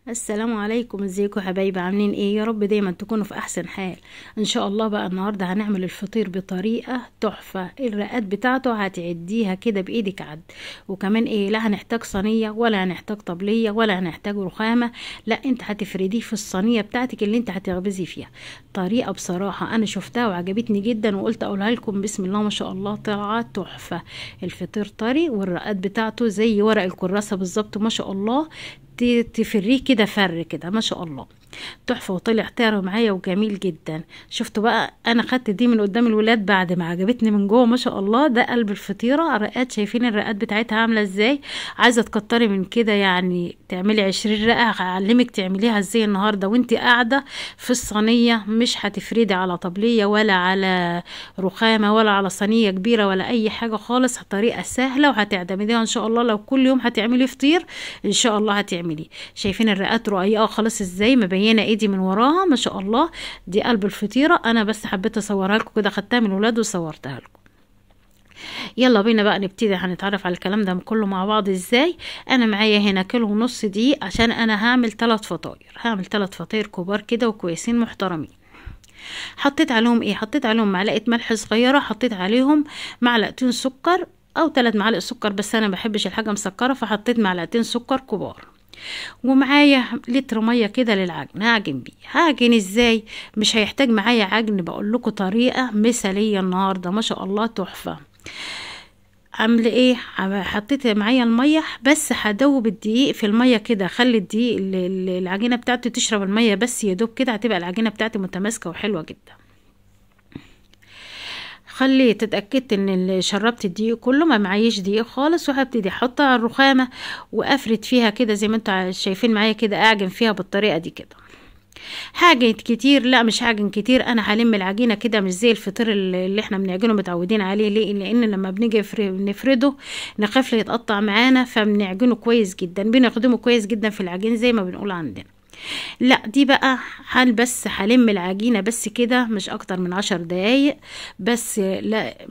السلام عليكم، ازيكم يا حبايبي؟ عاملين ايه؟ يا رب دايما تكونوا في احسن حال ان شاء الله. بقى النهارده هنعمل الفطير بطريقه تحفه. الرقات بتاعته هتعديها كده بايدك عد. وكمان ايه، لا هنحتاج صينيه ولا هنحتاج طبليه ولا هنحتاج رخامه. لا، انت هتفرديه في الصينيه بتاعتك اللي انت هتخبزي فيها. طريقه بصراحه انا شفتها وعجبتني جدا وقلت اقولها لكم. بسم الله ما شاء الله، طلعت تحفه. الفطير طري والرقات بتاعته زي ورق الكراسه بالظبط ما شاء الله. تفريه كده فر كده ما شاء الله، تحفه. وطلع طير معايا وجميل جدا. شفتوا بقى، انا خدت دي من قدام الولاد بعد ما عجبتني من جوه ما شاء الله. ده قلب الفطيره رقات. شايفين الرقات بتاعتها عامله ازاي؟ عايزه تكتري من كده يعني تعملي 20 رقه. هعلمك تعمليها ازاي النهارده وانتي قاعده في الصينيه. مش هتفردي على طبليه ولا على رخامه ولا على صينيه كبيره ولا اي حاجه خالص. طريقه سهله وهتعتمديها ان شاء الله. لو كل يوم هتعملي فطير ان شاء الله هتعملي. شايفين الرقات رقيقه خلاص ازاي؟ مبينه ايدي من وراها ما شاء الله. دي قلب الفطيره. انا بس حبيت اصورها لكم كده، خدتها من الولاد وصورتها لكم. يلا بينا بقى نبتدي، هنتعرف على الكلام ده كله مع بعض ازاي. انا معايا هنا كيلو ونص دقيق عشان انا هعمل 3 فطاير. هعمل 3 فطاير كبار كده وكويسين محترمين. حطيت عليهم ايه؟ حطيت عليهم معلقه ملح صغيره، حطيت عليهم معلقتين سكر او 3 معالق سكر، بس انا بحبش الحاجه مسكره فحطيت معلقتين سكر كبار. ومعايا لتر ميه كده للعجن. هعجن بيه. هعجن ازاي؟ مش هيحتاج معايا عجن، بقول لكم طريقه مثاليه النهارده ما شاء الله تحفه. عامله ايه؟ حطيت معايا الميه بس هدوب الدقيق في الميه كده. خلي الدقيق العجينه بتاعتي تشرب الميه بس يا دوب كده، هتبقى العجينه بتاعتي متماسكه وحلوه جدا. خليت اتاكدت ان شربت الدقيق كله، ما معيش دقيق خالص. وهبتدي احطها على الرخامه وافرد فيها كده زي ما انتوا شايفين معايا كده. اعجن فيها بالطريقه دي كده. هعجن كتير؟ لا مش هعجن كتير. انا هلم العجينه كده مش زي الفطير اللي احنا بنعجنه متعودين عليه. ليه؟ لان لما بنيجي نفرده نخاف يتقطع معانا، فبنعجنه كويس جدا، بنخدمه كويس جدا في العجين زي ما بنقول عندنا. لا دي بقى بس هلم العجينة بس كده، مش اكتر من 10 دقايق بس. لا،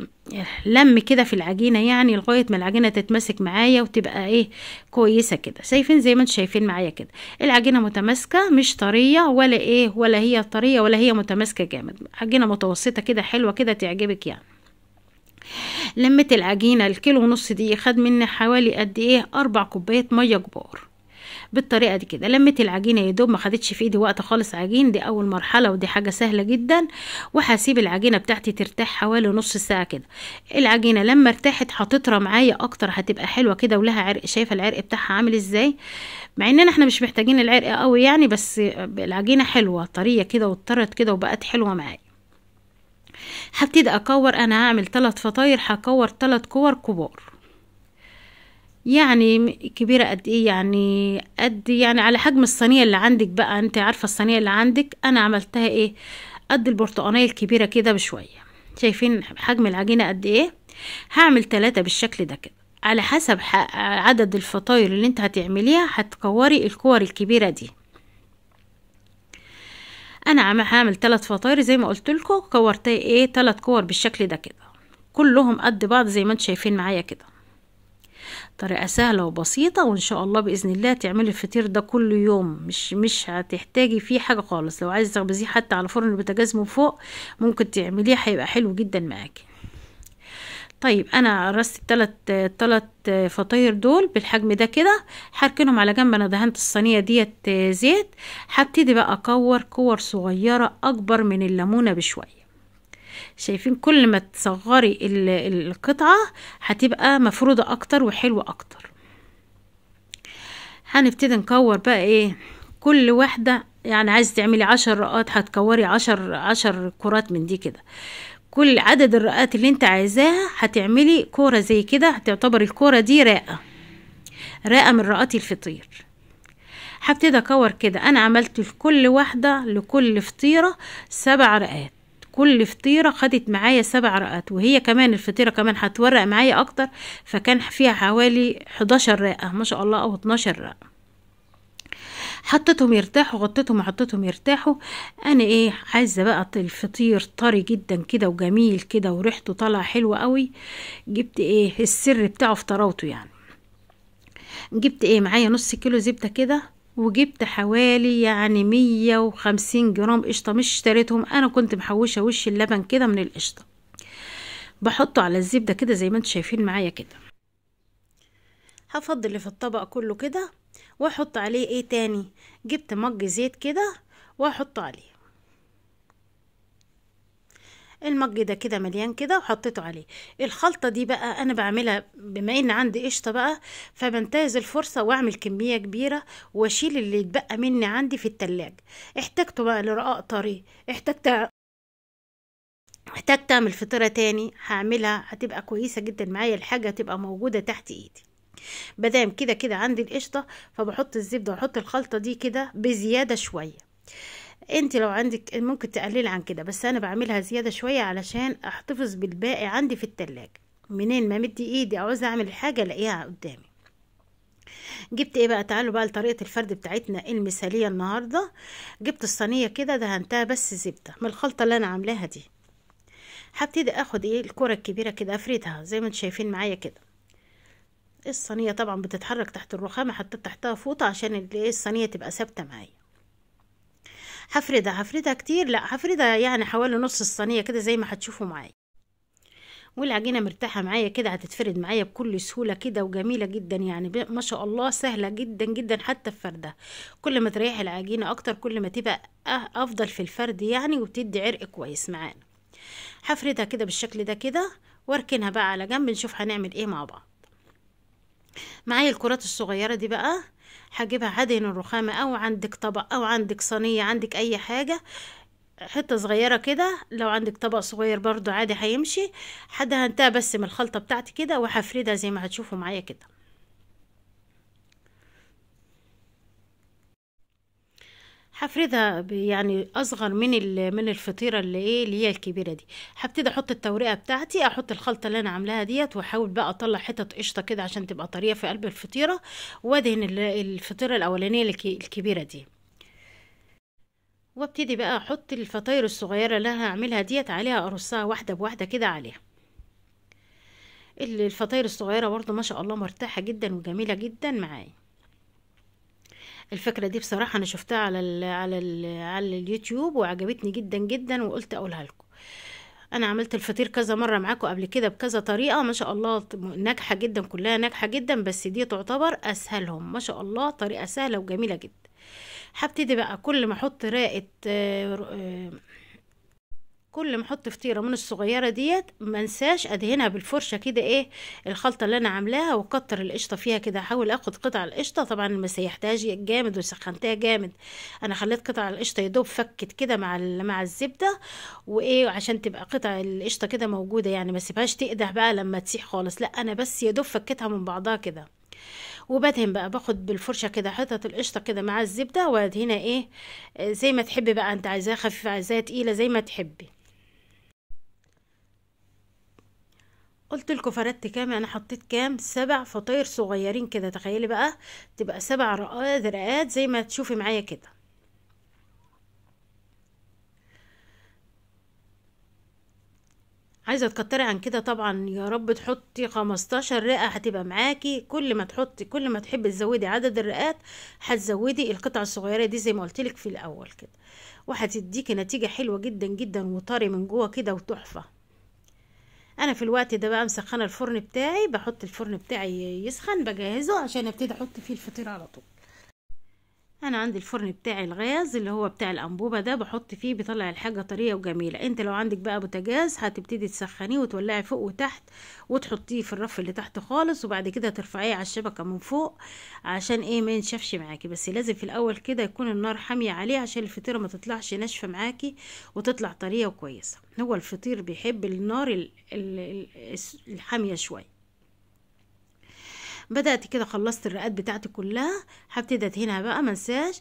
لم كده في العجينة يعني لغاية ما العجينة تتمسك معايا وتبقى ايه، كويسة كده. شايفين زي ما انتم شايفين معايا كده العجينة متماسكة، مش طرية ولا ايه، ولا هي طرية ولا هي متماسكة جامد. عجينة متوسطة كده حلوة كده تعجبك يعني. لمت العجينة. الكيلو ونص دي خد مني حوالي قد ايه، 4 كوبايات مية كبار. بالطريقه دي كده لميت العجينه يا دوب، ما خدتش في ايدي وقت خالص. عجين دي اول مرحله ودي حاجه سهله جدا. وهسيب العجينه بتاعتي ترتاح حوالي نص ساعه كده. العجينه لما ارتاحت هتطرى معايا اكتر، هتبقى حلوه كده ولها عرق. شايفه العرق بتاعها عامل ازاي؟ مع اننا احنا مش محتاجين العرق قوي يعني، بس العجينه حلوه طريه كده واتطرت كده وبقت حلوه معايا. هبتدي اكور. انا هعمل 3 فطاير، هكور 3 كور كبار. يعني كبيرة قد ايه يعني؟ قد يعني على حجم الصينية اللي عندك بقى. انت عارفة الصينية اللي عندك. انا عملتها ايه، قد البرتقانية الكبيرة كده بشوية. شايفين حجم العجينة قد ايه؟ هعمل 3 بالشكل ده كده. على حسب عدد الفطاير اللي انت هتعمليها هتكوري الكور الكبيرة دي. انا هعمل 3 فطاير زي ما قلت لكم. كورت ايه، 3 كور بالشكل ده كده، كلهم قد بعض زي ما انتم شايفين معايا كده. طريقة سهلة وبسيطة، وإن شاء الله بإذن الله تعملي الفطير ده كل يوم. مش هتحتاجي فيه حاجة خالص. لو عايزة تخبزيه حتى على فرن البوتاجاز من فوق ممكن تعمليه، هيبقى حلو جدا معاكي. طيب أنا رصت التلات فطاير دول بالحجم ده كده. هركنهم على جنب. أنا دهنت الصينية ديت زيت. هبتدي بقى أكور كور صغيرة أكبر من الليمونة بشوية. شايفين كل ما تصغري القطعة هتبقى مفرودة اكتر وحلوة اكتر. هنبتدي نكور بقى ايه، كل واحدة يعني عايز تعملي 10 رقات هتكوري 10 كرات من دي كده. كل عدد الرقات اللي انت عايزاها هتعملي كورة زي كده. هتعتبر الكورة دي رقة من رقات الفطير. هبتدي اكور كده. انا عملت في كل واحدة لكل فطيرة 7 رقات. كل فطيرة خدت معايا 7 رقات، وهي كمان الفطيرة كمان هتورق معايا اكتر، فكان فيها حوالي 11 رقة ما شاء الله او 12 رقة. حطيتهم يرتاحوا، غطيتهم وحطيتهم يرتاحوا. انا ايه، عايزة بقى الفطير طري جدا كده وجميل كده وريحته طالعة حلوة قوي. جبت ايه السر بتاعه في طراوته يعني. جبت ايه معايا نص كيلو زبدة كده وجبت حوالي يعني 150 جرام قشطة، مش اشتريتهم، انا كنت محوشة وش اللبن كده من القشطة. بحطه على الزبدة كده زي ما انتم شايفين معايا كده. هفضل اللي في الطبق كله كده، واحط عليه ايه تاني، جبت مج زيت كده واحطه عليه. المج ده كده مليان كده وحطيته عليه. الخلطة دي بقى انا بعملها بما ان عندي قشطة بقى، فبنتهز الفرصة واعمل كمية كبيرة واشيل اللي يتبقى مني عندي في التلاجة. احتاجته بقى لرقاق طري، احتاجت اعمل فطيرة تاني هعملها، هتبقى كويسة جدا معايا، الحاجة هتبقى موجودة تحت ايدي. مادام كده كده عندي القشطة، فبحط الزبدة واحط الخلطة دي كده بزيادة شوية. انت لو عندك ممكن تقللي عن كده، بس انا بعملها زيادة شوية علشان احتفظ بالباقي عندي في التلاجة. منين ما مدي ايدي عاوزة اعمل حاجة الاقيها قدامي. جبت ايه بقى، تعالوا بقى لطريقة الفرد بتاعتنا المثالية النهاردة. جبت الصينية كده دهنتها بس زبدة من الخلطة اللي انا عاملاها دي. هبتدي اخد ايه الكرة الكبيرة كده افردها زي ما انتم شايفين معايا كده. الصينية طبعا بتتحرك تحت الرخامة، حطيت تحتها فوطة عشان الصينية تبقى ثابتة معايا. هفردها كتير، لا هفردها يعني حوالي نص الصينية كده زي ما هتشوفوا معايا. والعجينة مرتاحة معايا كده، هتتفرد معايا بكل سهولة كده وجميلة جدا، يعني ما شاء الله سهلة جدا جدا حتى في فردها. كل ما تريح العجينة اكتر كل ما تبقى افضل في الفرد يعني، وبتدي عرق كويس معانا. هفردها كده بالشكل ده كده واركنها بقى على جنب، نشوف هنعمل ايه مع بعض. معايا الكرات الصغيرة دي بقى، هجيبها هدهن الرخامة، او عندك طبق او عندك صينية عندك اي حاجة، حتة صغيرة كده. لو عندك طبق صغير برضو عادي هيمشي. هدهنتها بس من الخلطة بتاعتي كده وهفردها زي ما هتشوفوا معايا كده. هفردها يعني اصغر من الفطيره اللي هي الكبيره دي. هبتدي احط التوريقه بتاعتي، احط الخلطه اللي انا عاملاها ديت، واحاول بقى اطلع حتت قشطه كده عشان تبقى طريه في قلب الفطيره، وادهن الفطيره الاولانيه الكبيره دي. وابتدي بقى احط الفطاير الصغيره اللي انا هعملها ديت عليها، ارصها واحده بواحده كده عليها. الفطاير الصغيره برضو ما شاء الله مرتاحه جدا وجميله جدا معايا. الفكره دي بصراحه انا شفتها على اليوتيوب وعجبتني جدا جدا، وقلت اقولها لكم. انا عملت الفطير كذا مره معاكم قبل كده بكذا طريقه، ما شاء الله ناجحه جدا، كلها ناجحه جدا، بس دي تعتبر اسهلهم ما شاء الله، طريقه سهله وجميله جدا. هبتدي بقى كل ما احط رقه كل ما احط فطيره من الصغيره ديت منساش ادهنها بالفرشه كده ايه الخلطه اللي انا عاملاها، واكتر القشطه فيها كده. احاول اخد قطع القشطه، طبعا ما سيحتهاش جامد وسخنتها جامد، انا خليت قطع القشطه يدوب فكت كده مع الزبده، وايه عشان تبقى قطع القشطه كده موجوده، يعني ما سيبهاش تقدح بقى لما تسيح خالص، لا انا بس يدوب فكتها من بعضها كده. وبدهن بقى، باخد بالفرشه كده حتت القشطه كده مع الزبده وادهنها ايه زي ما تحبي بقى، انت عايزاها خفيفه عايزاها تقيله زي ما تحبي. قلت لكم فردت كام، انا حطيت كام 7 فطاير صغيرين كده، تخيلي بقى تبقى 7 رقات زي ما تشوفي معايا كده. عايزه تكتري عن كده طبعا يا رب تحطي 15 رقه هتبقى معاكي، كل ما تحطي كل ما تحبي تزودي عدد الرقات هتزودي القطع الصغيره دي زي ما قلت لك في الاول كده، وهتديكي نتيجه حلوه جدا جدا وطري من جوه كده وتحفه. انا في الوقت ده بقى مسخنه الفرن بتاعي، بحط الفرن بتاعي يسخن بجهزه عشان ابتدي احط فيه الفطير على طول. انا عندي الفرن بتاعي الغاز اللي هو بتاع الانبوبه ده، بحط فيه بيطلع الحاجه طريه وجميله. انت لو عندك بقى بوتاجاز هتبتدي تسخنيه وتولعي فوق وتحت وتحطيه في الرف اللي تحت خالص، وبعد كده ترفعيه على الشبكه من فوق عشان ايه ما ينشفش معاكي، بس لازم في الاول كده يكون النار حاميه عليه عشان الفطيره ما تطلعش ناشفه معاكي وتطلع طريه وكويسه. هو الفطير بيحب النار الحاميه شويه. بدأت كده خلصت الرقات بتاعتي كلها، هبتدي ادهنها بقى منساش.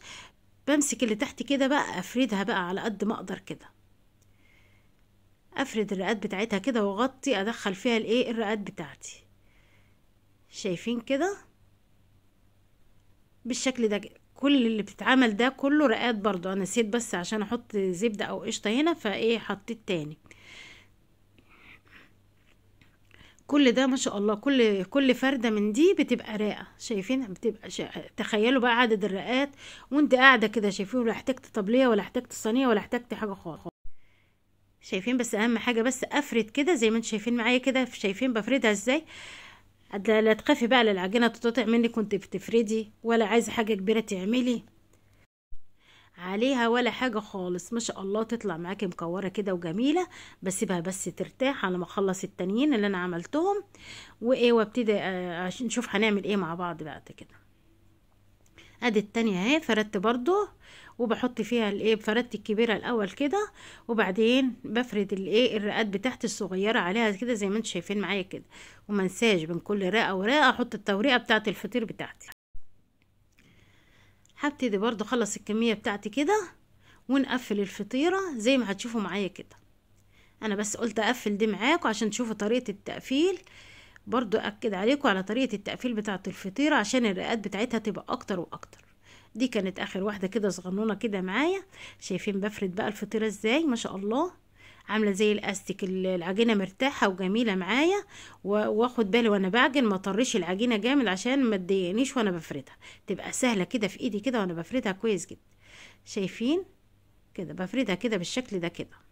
بمسك اللي تحت كده بقى افردها بقى على قد ما اقدر كده، افرد الرقات بتاعتها كده واغطي ادخل فيها الايه الرقات بتاعتي، شايفين كده بالشكل ده. كل اللي بتتعمل ده كله رقات برضو، انا نسيت بس عشان احط زبدة او قشطة هنا فايه حطيت تاني. كل ده ما شاء الله، كل فردة من دي بتبقى رقة. شايفين بتبقى تخيلوا بقى عدد الرقات وانت قاعدة كده. شايفين ولا احتجت طبلية ولا احتجت صينية ولا احتجت حاجة خالص. شايفين بس اهم حاجة بس افرد كده زي ما انتم شايفين معايا كده. شايفين بفردها ازاي؟ لا تخافي بقى العجينة تتقطع منك وانت بتفردي، ولا عايزة حاجة كبيرة تعملي عليها ولا حاجة خالص. ما شاء الله تطلع معاكي مكورة كده وجميلة. بسيبها بس ترتاح على ما اخلص التانيين اللي انا عملتهم وابتدي عشان نشوف هنعمل ايه مع بعض بقى كده. ادي التانية اهي فردت برضو، وبحط فيها فردت الكبيرة الاول كده، وبعدين بفرد الرقات بتاعتي الصغيرة عليها كده زي ما انتم شايفين معايا كده. ومنساش بين كل رقة ورقة احط التوريقة بتاعت الفطير بتاعتي. هبتدي برضو اخلص الكمية بتاعتي كده ونقفل الفطيرة زي ما هتشوفوا معايا كده. انا بس قلت اقفل دي معاكم عشان تشوفوا طريقة التقفيل. برضو اكد عليكم على طريقة التقفيل بتاعة الفطيرة عشان الرقات بتاعتها تبقى اكتر واكتر. دي كانت اخر واحدة كده صغنونة كده معايا. شايفين بفرد بقى الفطيرة ازاي؟ ما شاء الله عاملة زي الاستيك. العجينة مرتاحة وجميلة معايا. واخد بالي وانا بعجن ما طرش العجينة جامد عشان ما تضايقنيش وانا بفردها، تبقى سهلة كده في ايدي كده وانا بفردها كويس جدا. شايفين كده بفردها كده بالشكل ده كده.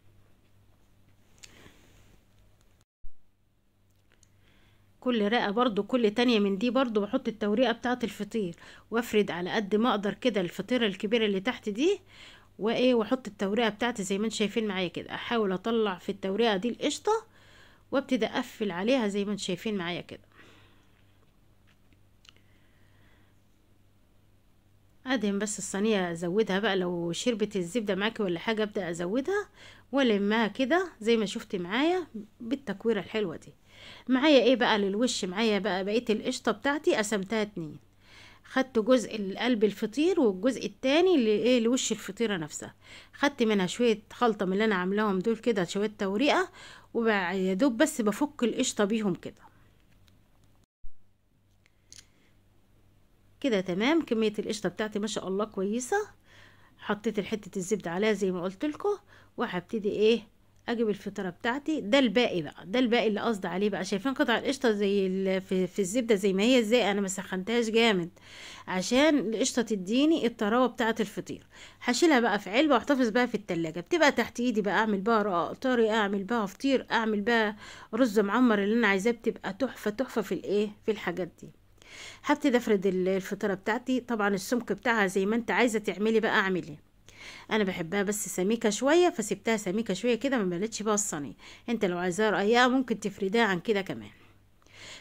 كل رقة برضو كل تانية من دي برضو بحط التوريقة بتاعة الفطير، وافرد على قد ما اقدر كده الفطيرة الكبيرة اللي تحت دي واحط التوريقة بتاعتي زي ما انتم شايفين معايا كده. احاول اطلع في التوريقة دي القشطة وابتدي اقفل عليها زي ما انتم شايفين معايا كده. ادهن بس الصينية ازودها بقى لو شربت الزبدة معاكي ولا حاجة ابدأ ازودها والمها كده زي ما شفتي معايا بالتكويرة الحلوة دي. معايا ايه بقى للوش؟ معايا بقى بقية القشطة بتاعتي قسمتها 2. خدت جزء قلب الفطير والجزء التاني لوش الفطيرة نفسها. خدت منها شوية خلطة من اللي انا عاملاهم دول كده، شوية توريقة، ويا دوب بس بفك القشطة بيهم كده. كده تمام. كمية القشطة بتاعتي ما شاء الله كويسة. حطيت حتة الزبدة عليها زي ما قلت لكم، وهبتدي اجيب الفطيرة بتاعتي. ده الباقي بقى، ده الباقي اللي قصدي عليه بقى. شايفين قطع القشطة زي في الزبدة زي ما هي ازاي؟ انا ما سخنتهاش جامد عشان القشطة تديني الطراوة بتاعة الفطير. هشيلها بقى في علبة واحتفظ بقى في التلاجة، بتبقى تحت ايدي بقى. اعمل بقى طري، اعمل بقى فطير، اعمل بقى رز معمر اللي انا عايزاه. بتبقى تحفة تحفة في الحاجات دي. هبتدي افرد الفطيره بتاعتي. طبعا السمك بتاعها زي ما انت عايزه تعملي بقى اعملي. انا بحبها بس سميكه شويه فسيبتها سميكه شويه كده، ما ملتش بقى الصينيه. انت لو عايزاها رقيقه ممكن تفردها عن كده كمان.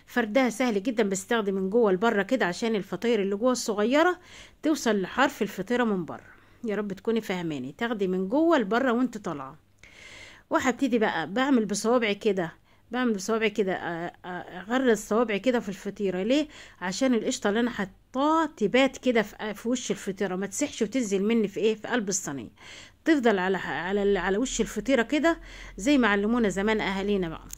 فردها سهل جدا، بستخدم من جوه لبره كده عشان الفطاير اللي جوه الصغيره توصل لحرف الفطيره من بره. يا رب تكوني فاهماني. تاخدي من جوه لبره وانت طالعه. وهبتدي بقى بعمل بصوابعي كده، اغرز صوابعي كده في الفطيره. ليه؟ عشان القشطه اللي انا حطاها تبات كده في وش الفطيره، ما تسحش وتنزل مني في قلب الصينيه. تفضل على وش الفطيره كده زي ما علمونا زمان اهالينا بقى.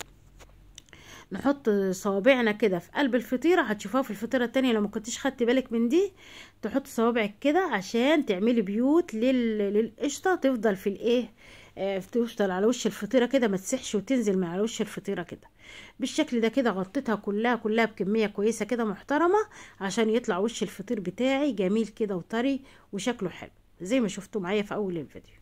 نحط صوابعنا كده في قلب الفطيره. هتشوفوها في الفطيره التانية لو ما كنتش خدتي بالك من دي. تحط صوابعك كده عشان تعملي بيوت للقشطه تفضل تفضل على وش الفطيره كده، ما تسحش وتنزل من على وش الفطيره كده. بالشكل ده كده غطيتها كلها بكميه كويسه كده محترمه عشان يطلع وش الفطير بتاعي جميل كده وطري وشكله حلو زي ما شفتوا معايا في اول الفيديو.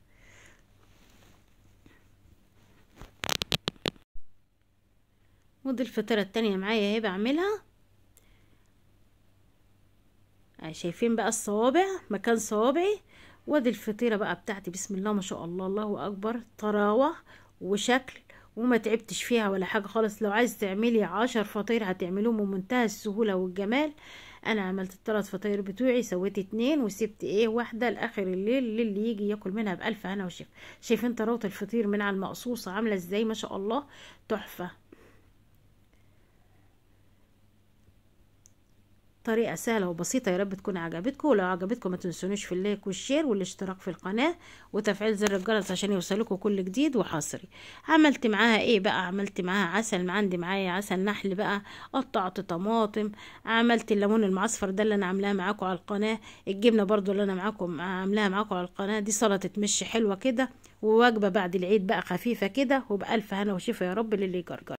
ودي الفطيره التانية معايا اهي بعملها. شايفين بقى الصوابع مكان صوابعي. وادي الفطيره بقى بتاعتي. بسم الله ما شاء الله، الله اكبر. طراوه وشكل، وما تعبتش فيها ولا حاجه خالص. لو عايز تعملي 10 فطاير هتعملوهم بمنتهى السهوله والجمال. انا عملت ال3 فطاير بتوعي، سويت 2 وسبت واحده لاخر الليل للي يجي ياكل منها بألف هنا وشفا. شايفين طراوه الفطير من على المقصوصه عامله ازاي؟ ما شاء الله تحفه. طريقة سهلة وبسيطة. يا رب تكون عجبتكم. ولو عجبتكم ما تنسونيش في اللايك والشير والاشتراك في القناة وتفعيل زر الجرس عشان يوصلكم كل جديد وحصري. عملت معاها بقى؟ عملت معاها عسل. عندي معايا عسل نحل بقى. قطعت طماطم. عملت الليمون المعصفر ده اللي انا عاملاه معاكم على القناة. الجبنة برضو اللي انا عاملاها معاكم على القناة. دي سلطة مش حلوة كده، ووجبة بعد العيد بقى خفيفة كده وبألف هنا وشفا يا رب للي يجرجر.